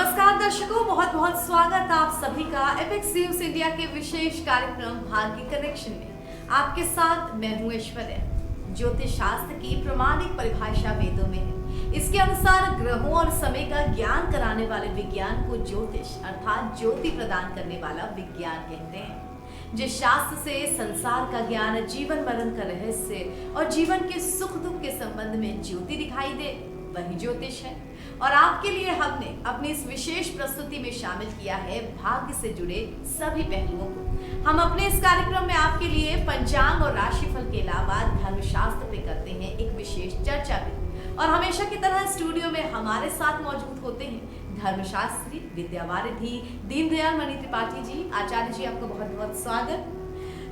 नमस्कार दर्शकों, बहुत बहुत स्वागत आप सभी का एपेक्स न्यूज इंडिया के विशेष कार्यक्रम भाग्य कनेक्शन में। आपके साथ मैं हूं ऐश्वर्या। ज्योतिष शास्त्र की प्रमाणिक परिभाषा वेदों में है। इसके अनुसार ग्रहों और समय का ज्ञान कराने वाले विज्ञान को ज्योतिष अर्थात ज्योति प्रदान करने वाला विज्ञान कहते हैं। जिस शास्त्र से संसार का ज्ञान, जीवन मरण का रहस्य और जीवन के सुख दुख के संबंध में ज्योति दिखाई दे, वही ज्योतिष है। और आपके लिए हमने अपनी इस विशेष प्रस्तुति में शामिल किया है भाग्य से जुड़े सभी पहलुओं को। हम अपने इस कार्यक्रम में आपके लिए पंचांग और राशिफल के अलावा धर्मशास्त्र पे करते हैं एक विशेष चर्चा भी। और हमेशा की तरह स्टूडियो में हमारे साथ मौजूद होते हैं धर्मशास्त्री, विद्यावारिधि दीनदयाल मणि त्रिपाठी जी। आचार्य जी, आपका बहुत बहुत स्वागत।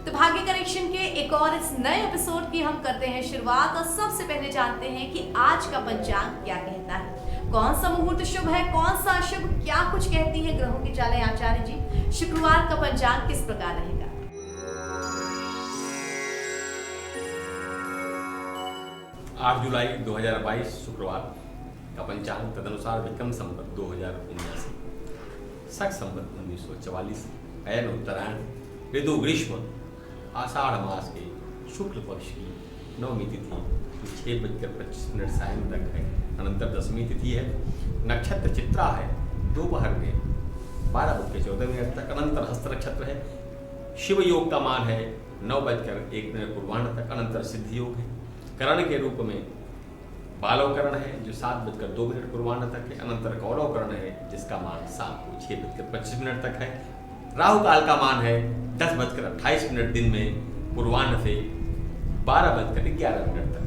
तो भाग्य कनेक्शन के एक और इस नए एपिसोड की हम करते हैं शुरुआत। और सबसे पहले जानते हैं कि आज का पंचांग क्या कहता है, कौन सा मुहूर्त शुभ है, कौन सा अशुभ, क्या कुछ कहती है ग्रहों की चालें। आचार्य जी, शुक्रवार का पंचांग किस प्रकार रहेगा? 8 जुलाई 2022 शुक्रवार का पंचांग तदनुसार विक्रम संवत 2079, शक संवत 1944, अयन उत्तरायण, ऋतु ग्रीष्म, आषाढ़ मास के शुक्ल पक्ष की नवमी तिथि 6:25 सायं तक है। अनंतर दशमी तिथि है। नक्षत्र चित्रा है, दोपहर में 12:14 तक। अनंतर हस्त नक्षत्र है। शिव योग का मान है 9:01 पूर्वाह्न तक। अनंतर सिद्ध योग है। करण के रूप में बालव करण है जो 7:02 पूर्वाह्न तक है। अनंतर कौरव करण है जिसका मान शाम को 6:25 तक है। राहु काल का मान है 10:28 दिन में पूर्वाह्न से 12:11 तक।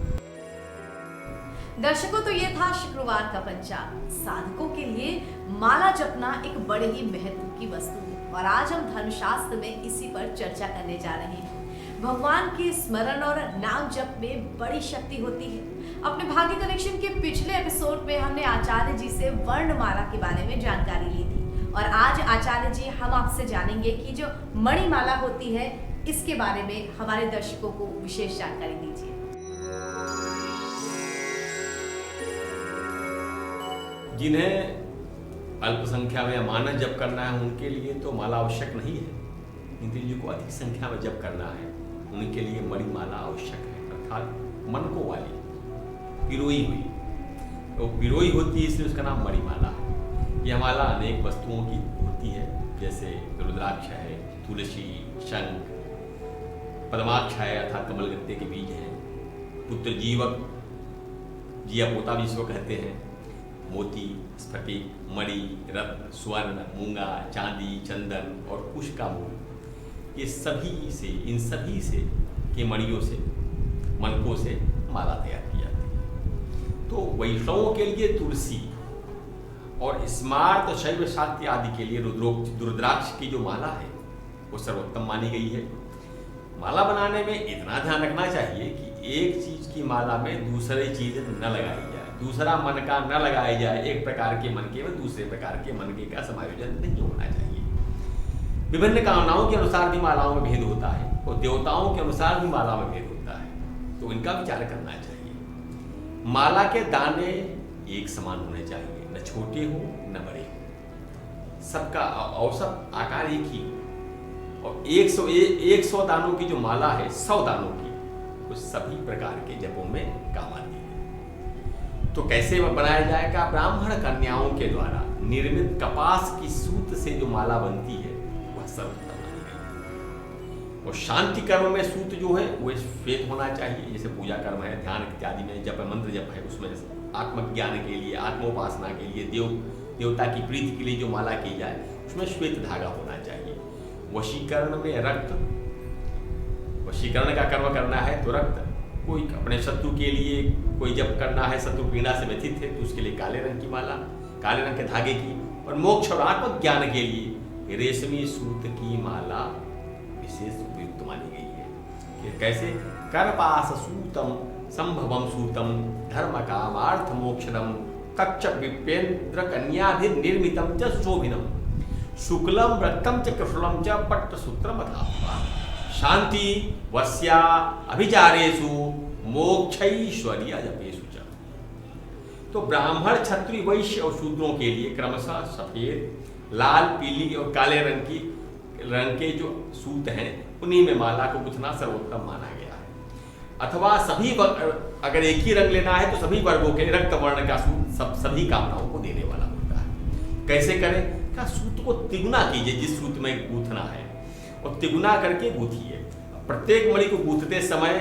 दर्शकों, तो ये था शुक्रवार का पंचांग। साधकों के लिए माला जपना एक बड़े ही महत्व की वस्तु है और आज हम धर्मशास्त्र में इसी पर चर्चा करने जा रहे हैं। भगवान के स्मरण और नाम जप में बड़ी शक्ति होती है। अपने भाग्य कनेक्शन के पिछले एपिसोड में हमने आचार्य जी से वर्णमाला के बारे में जानकारी ली थी और आज आचार्य जी हम आपसे जानेंगे कि जो मणिमाला होती है इसके बारे में हमारे दर्शकों को विशेष जानकारी दीजिए। जिन्हें अल्पसंख्या में मानस जप करना है उनके लिए तो माला आवश्यक नहीं है, किंतु जिनको अधिक संख्या में जप करना है उनके लिए मणिमाला आवश्यक है, अर्थात मनकों वाली पिरोई हुई। तो पिरोई होती है इसलिए उसका नाम मणिमाला है। यह माला अनेक वस्तुओं की होती है, जैसे रुद्राक्ष है, तुलसी, शंख, पद्माक्ष है अर्थात कमलगत्ते के बीज हैं, पुत्र जीवक, जिया पोता भी इसको कहते हैं, मोती, स्फटिक, मणि, रत्न, स्वर्ण, मूंगा, चांदी, चंदन और कुश का मूल, ये सभी से, इन सभी से के मणियों से, मनकों से माला तैयार की जाती है। तो वैष्णवों के लिए तुलसी और स्मार्त, शैव, शाक्य आदि के लिए रुद्राक्ष की जो माला है वो सर्वोत्तम मानी गई है। माला बनाने में इतना ध्यान रखना चाहिए कि एक चीज की माला में दूसरी चीज न लगाई जाए, दूसरा मनका न लगाया जाए। एक प्रकार के मनके में दूसरे प्रकार के मनके का समायोजन नहीं होना चाहिए। विभिन्न कामनाओं के अनुसार भी मालाओं में भेद होता है और देवताओं के अनुसार भी माला में भेद होता है, तो इनका विचार करना चाहिए। माला के दाने एक समान होने चाहिए, न छोटे हो न बड़े हो, सबका औसत आकार एक ही हो। और 100 दानों की जो माला है 100 दानों की, वो सभी प्रकार के जपों में काम आती है। तो कैसे बनाया जाएगा? ब्राह्मण कन्याओं के द्वारा निर्मित कपास की सूत से जो माला बनती है वह सर्वोत्तम मानी गई है। और शांति कर्म में सूत जो है वह श्वेत होना चाहिए, जैसे पूजा कर्म है, ध्यान इत्यादि में जप मंत्र जप है, उसमें आत्मज्ञान के लिए, आत्मोपासना के लिए, देवता की प्रीति के लिए जो माला की जाए उसमें श्वेत धागा होना चाहिए। वशीकरण में रक्त, वशीकरण का कर्म करना है तो रक्त, कोई अपने शत्रु के लिए कोई जप करना है, शत्रु पीड़ा से व्यथित है तो उसके लिए काले रंग की माला, काले रंग के धागे की। और मोक्ष और आत्मज्ञान के लिए रेशमी सूत की माला विशेष उपयुक्त मानी गई है। कि कैसे? करपास सूतम संभवम सूतम धर्म कामार्थ मोक्षदम कच्च विपेन्द्र कन्याधि निर्मितम च शोभिनम शुक्लम रक्तम च कृष्णम च पट्टसूत्रम अथात्मा शांति वस्या अभिचारेषु मोक्षैश्वर्य जपेषु च। तो ब्राह्मण, क्षत्रिय, वैश्य और शूद्रों के लिए क्रमशः सफेद, लाल, पीली और काले रंग के जो सूत हैं उन्हीं में माला को गुथना सर्वोत्तम माना गया है। अथवा सभी अगर एक ही रंग लेना है तो सभी वर्गों के रक्त वर्ण का सूत सभी कामनाओं को देने वाला होता है। कैसे करें? क्या सूत को तिगुना कीजिए जिस सूत में गूथना है, और तिगुना करके गूथिए। प्रत्येक मणि को गूथते समय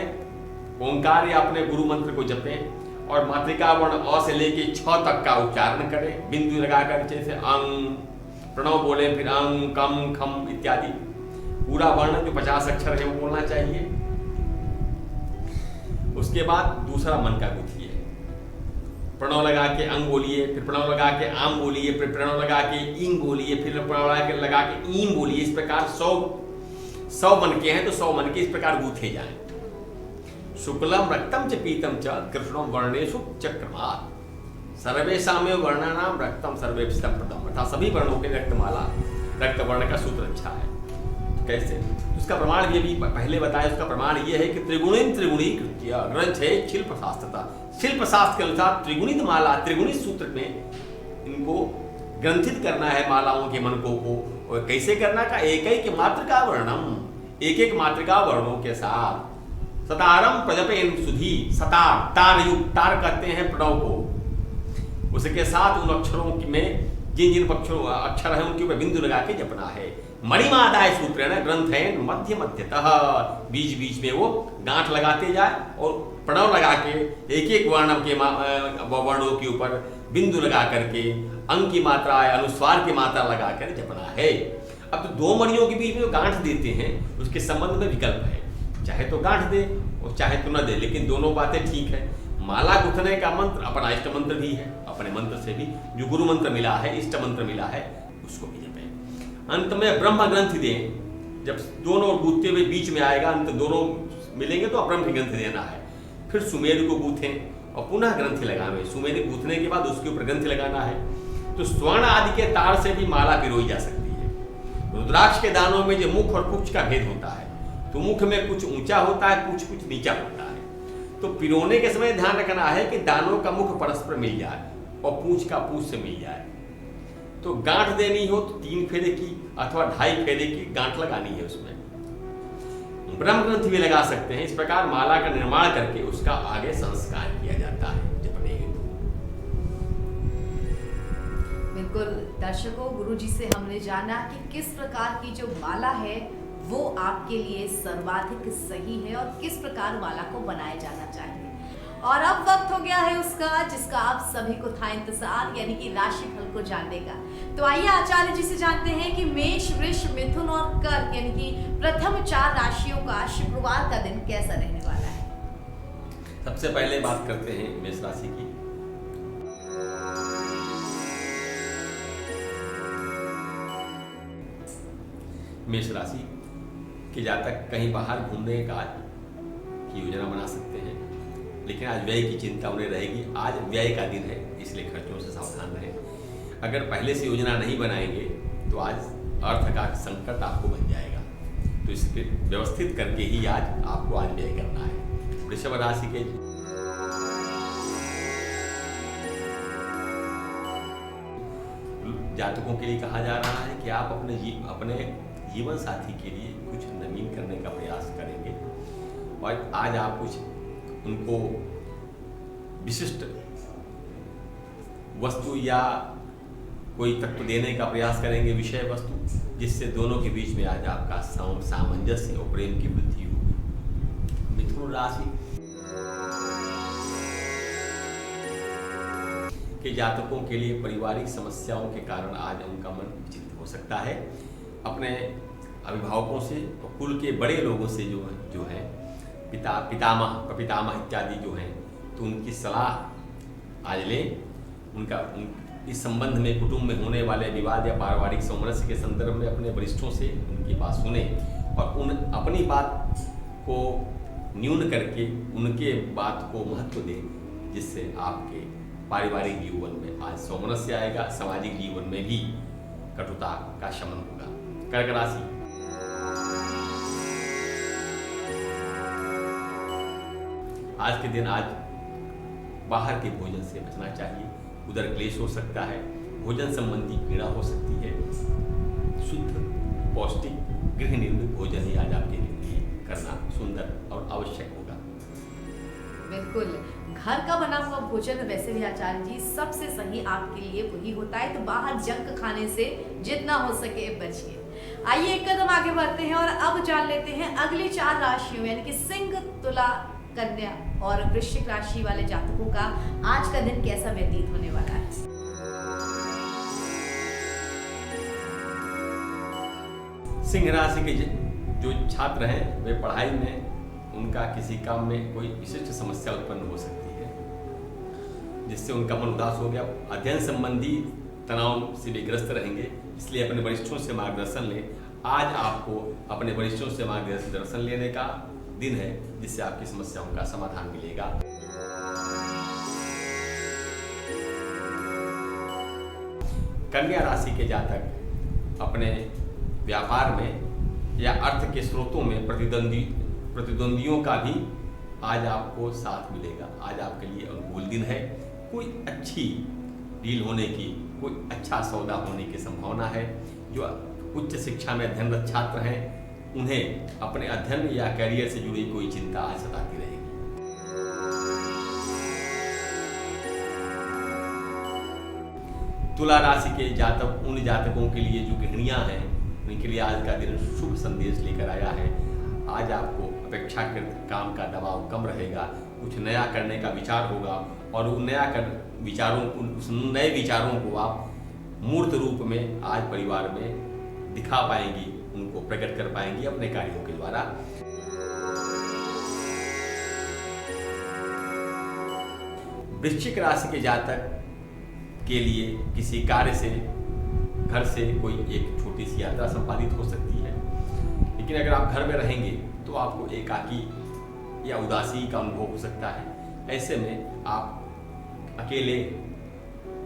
ओंकार या अपने गुरु मंत्र को जपें और मातृका वर्ण अ से लेके 6 तक का उच्चारण करें, बिंदु लगाकर, जैसे अंग, प्रणव बोले, फिर अंग, कम, खम इत्यादि। पूरा वर्ण जो 50 अक्षर है वो बोलना चाहिए। उसके बाद दूसरा मन का गूथिए। प्रणव लगा के अंग बोलिए, फिर प्रणव लगा के आम बोलिए, फिर प्रणव लगा के ईम बोलिए, फिर प्रणव लगा के ईम बोलिए। इस प्रकार 100 मन के हैं तो 100 मन के इस प्रकार गूथे जाएं। शुक्लम रक्तम च पीतम च कृष्णम वर्णेषु चक्रमात् सर्वेषामेव वर्णानाम रक्तम सर्वेषां प्रथम। अर्थात सभी वर्णों के रक्तमाला, रक्त वर्ण का सूत्र अच्छा है। कैसे? उसका प्रमाण ये भी पहले बताया। उसका प्रमाण ये है कि त्रिगुणी कृत्य ग्रंथ है शिल्प शास्त्रता। शिल्प शास्त्र के अनुसार त्रिगुणित माला, त्रिगुणित सूत्र में इनको ग्रंथित करना है मालाओं के मनकों को। और कैसे करना का? एक मात्रिका वर्णम, एक मात्रिका वर्णों के साथ। सतारम प्रजपेन सुधी, सतार, तार युक्त, तार कहते हैं प्रणव को। उसके साथ उन अक्षरों में जिन अक्षर है उनके ऊपर बिंदु लगा के जपना है। मणिमादाय सूत्रेण ग्रंथेन मध्य मध्यतः, बीच बीच में वो गांठ लगाते जाए और प्रणव लगा के एक वर्ण के वर्णों के ऊपर बिंदु लगा करके अंग की मात्रा, अनुस्वार की मात्रा लगा कर जपना है। अब तो 2 मणियों के बीच में जो गांठ देते हैं उसके संबंध में विकल्प है। चाहे तो गांठ दे और चाहे तो न दे, लेकिन दोनों बातें ठीक है। माला गुथने का मंत्र अपना इष्ट मंत्र भी है, अपने मंत्र से भी जो गुरु मंत्र मिला है, इष्ट मंत्र मिला है, उसको भी जपें। अंत में ब्रह्म ग्रंथ दें। जब दोनों गूथते हुए बीच में आएगा, अंत दोनों मिलेंगे तो ब्रह्म ग्रंथ देना है। फिर सुमेर को गूथें और पुनः ग्रंथि लगावे। सुमेर गूथने के बाद उसके ऊपर ग्रंथि लगाना है। तो स्वर्ण आदि के तार से भी माला पिरोई जा सकती है। रुद्राक्ष के दानों में जो मुख और पुच्छ का भेद होता है, तो मुख में कुछ ऊंचा होता है, कुछ नीचा होता है। तो पिरोने के समय ध्यान रखना है कि दानों का मुख परस्पर मिल जाए और पूंछ का पूंछ से मिल जाए। तो गांठ देनी हो तो 3 फेरे की अथवा 2.5 फेरे की गांठ लगानी है। उसमें ब्रह्म ग्रंथ भी लगा सकते हैं। इस प्रकार माला का निर्माण करके उसका आगे संस्कार किया जाता है जपने हेतु। बिल्कुल दर्शकों, गुरुजी से हमने जाना कि किस प्रकार की जो माला है वो आपके लिए सर्वाधिक सही है और किस प्रकार माला को बनाया जाना चाहिए। और अब वक्त हो गया है उसका जिसका आप सभी को था इंतजार, यानी कि राशिफल को जानने का। तो आइए आचार्य जी से जानते हैं कि मेष, वृष, मिथुन और कर्क यानी कि प्रथम 4 राशियों का शुक्रवार का दिन कैसा रहने वाला है। सबसे पहले बात करते हैं मेष राशि की। मेष राशि के जातक कहीं बाहर घूमने का की योजना बना सकते हैं, लेकिन आज व्यय की चिंता उन्हें रहेगी। आज व्यय का दिन है, इसलिए खर्चों से सावधान रहें। अगर पहले से योजना नहीं बनाएंगे तो आज अर्थ का संकट आपको बन जाएगा। तो इसके व्यवस्थित करके ही आज आपको आज व्यय करना है। वृषभ राशि के जातकों के लिए कहा जा रहा है कि आप अपने जीवन साथी के लिए कुछ नवीन करने का प्रयास करेंगे और आज आप कुछ उनको विशिष्ट वस्तु या कोई तत्व देने का प्रयास करेंगे, विषय वस्तु, जिससे दोनों के बीच में आज आपका सामंजस्य और प्रेम की वृद्धि होगी। मिथुन राशि के जातकों के लिए पारिवारिक समस्याओं के कारण आज उनका मन विचलित हो सकता है। अपने अभिभावकों से और कुल के बड़े लोगों से जो है पितामह, प्रपितामह इत्यादि जो हैं, तो उनकी सलाह आज लें। इस संबंध में कुटुंब में होने वाले विवाद या पारिवारिक सामंजस्य के संदर्भ में अपने वरिष्ठों से उनकी बात सुने और अपनी बात को न्यून करके उनके बात को महत्व दें, जिससे आपके पारिवारिक जीवन में आज सामंजस्य आएगा। सामाजिक जीवन में भी कटुता का शमन होगा। कर्क राशि आज के दिन आज बाहर के भोजन से बचना चाहिए। उदर क्लेश हो सकता है, भोजन संबंधी पीड़ा हो सकती है। शुद्ध पौष्टिक गृह निर्मित भोजन ही आज आपके लिए करना सुंदर और आवश्यक होगा। बिल्कुल, घर का बना हुआ भोजन वैसे भी आचार्य जी सबसे सही आपके लिए वही होता है, तो बाहर जंक खाने से जितना हो सके बचिए। आइए एक कदम आगे बढ़ते हैं और अब जान लेते हैं अगली 4 राशियों यानी कि सिंह, तुला, कन्या और वृश्चिक राशि वाले जातकों का आज का दिन कैसा व्यतीत होने वाला है। सिंह राशि के जो छात्र हैं वे पढ़ाई में उनका किसी काम में कोई विशिष्ट समस्या उत्पन्न हो सकती है, जिससे उनका मन उदास हो गया। अध्ययन संबंधी तनाव से भी ग्रस्त रहेंगे, इसलिए अपने वरिष्ठों से मार्गदर्शन लें। आज आपको अपने वरिष्ठों से मार्गदर्शन लेने का दिन है, जिससे आपकी समस्याओं का समाधान मिलेगा। कन्या राशि के जातक अपने व्यापार में या अर्थ के स्रोतों में प्रतिद्वंदियों का भी आज आपको साथ मिलेगा। आज आपके लिए अनुकूल दिन है। कोई अच्छी डील होने की, कोई अच्छा सौदा होने की संभावना है। जो उच्च शिक्षा में अध्ययनरत छात्र हैं उन्हें अपने अध्ययन या कैरियर से जुड़ी कोई चिंता आज सताती रहेगी। तुला राशि के जातक, उन जातकों के लिए जो गृहिणियां हैं उनके लिए आज का दिन शुभ संदेश लेकर आया है। आज आपको अपेक्षाकृत काम का दबाव कम रहेगा, कुछ नया करने का विचार होगा और उन नए विचारों को आप मूर्त रूप में आज परिवार में दिखा पाएंगी, उनको प्रकट कर पाएंगी अपने कार्यों के द्वारा। वृश्चिक राशि के जातक के लिए किसी कार्य से घर से कोई एक छोटी सी यात्रा संपादित हो सकती है, लेकिन अगर आप घर में रहेंगे तो आपको एकाकी या उदासी का अनुभव हो सकता है। ऐसे में आप अकेले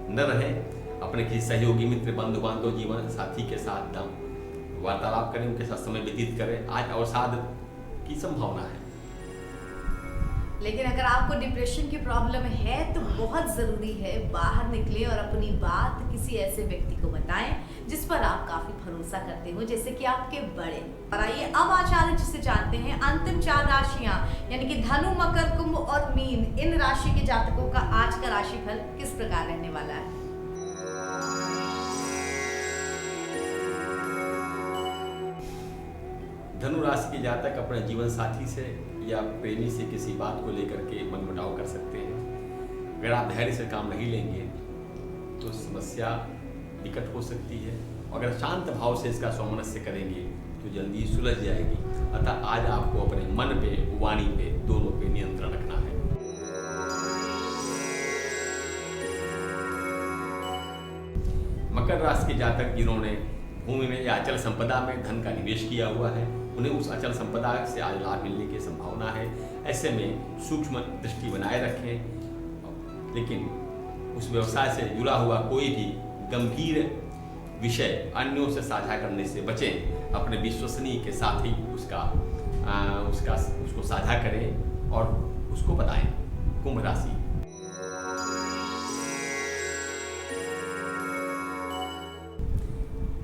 न रहें, अपने किसी सहयोगी मित्र, बंधु बांधव, जीवन साथी के साथ वार्तालाप करें, उनके साथ समय व्यतीत करें। आज अवसाद की संभावना है। लेकिन अगर आपको डिप्रेशन की प्रॉब्लम है तो बहुत ज़रूरी है बाहर निकलें और अपनी बात किसी ऐसे व्यक्ति को बताएं जिस पर आप काफ़ी भरोसा करते हो, जैसे कि आपके बड़े। और आइए अब आचार्य जी से जानते हैं अंतिम 4 राशियां यानी कि धनु, मकर, कुंभ और मीन, इन राशि के जातकों का आज का राशिफल किस प्रकार रहने वाला है। धनु राशि के जातक अपने जीवन साथी से या प्रेमी से किसी बात को लेकर के मनमुटाव कर सकते हैं। अगर आप धैर्य से काम नहीं लेंगे तो समस्या निकट हो सकती है। अगर शांत भाव से इसका सामंजस्य करेंगे तो जल्दी सुलझ जाएगी। अतः आज आपको अपने मन पे, वाणी पे, दोनों पे नियंत्रण रखना है। मकर राशि के जातक जिन्होंने भूमि में या अचल संपदा में धन का निवेश किया हुआ है, उन्हें उस अचल संपदा से आज लाभ मिलने की संभावना है। ऐसे में सूक्ष्म दृष्टि बनाए रखें, लेकिन उस व्यवसाय से जुड़ा हुआ कोई भी गंभीर विषय अन्यों से साझा करने से बचें। अपने विश्वसनीय के साथ ही उसको साझा करें और उसको बताएं। कुंभ राशि,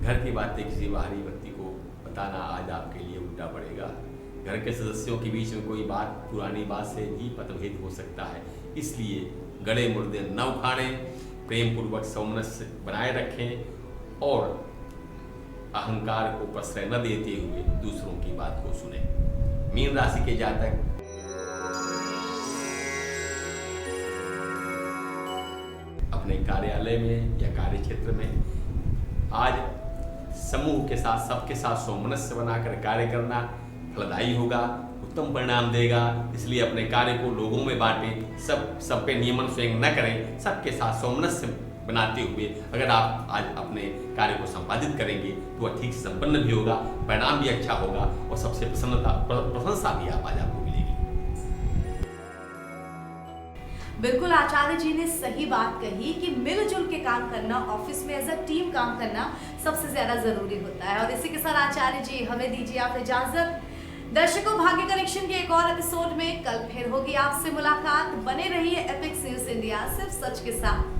घर की बातें किसी बाहरी व्यक्ति को बताना आज आपके लिए उल्टा पड़ेगा। घर के सदस्यों के बीच में कोई बात, पुरानी बात से भी मतभेद हो सकता है, इसलिए गड़े मुर्दे न उखाड़ें, प्रेम पूर्वक सामंजस्य बनाए रखें और अहंकार को प्रश्रय न देते हुए दूसरों की बात को सुने। मीन राशि के जातक अपने कार्यालय में या कार्य क्षेत्र में आज समूह के साथ, सबके साथ सामंजस्य बनाकर कार्य करना फलदायी होगा, उत्तम परिणाम देगा। इसलिए अपने कार्य को लोगों में बांटें, सब पे नियमन स्वयं न करें, सबके साथ सामंजस्य बनाते हुए अगर आप आज अपने कार्य को संपादित करेंगे तो वह ठीक से संपन्न भी होगा, परिणाम भी अच्छा होगा और सबसे प्रशंसा भी आज आपको मिलेगी। बिल्कुल, आचार्य जी ने सही बात कही कि मिलजुल के काम करना, ऑफिस में एज अ टीम काम करना सबसे ज्यादा जरूरी होता है। और इसी के साथ आचार्य जी हमें दीजिए आप इजाजत। दर्शकों, भाग्य कनेक्शन के एक और एपिसोड में कल फिर होगी आपसे मुलाकात। बने रहिए एपिक न्यूज इंडिया, सिर्फ सच के साथ।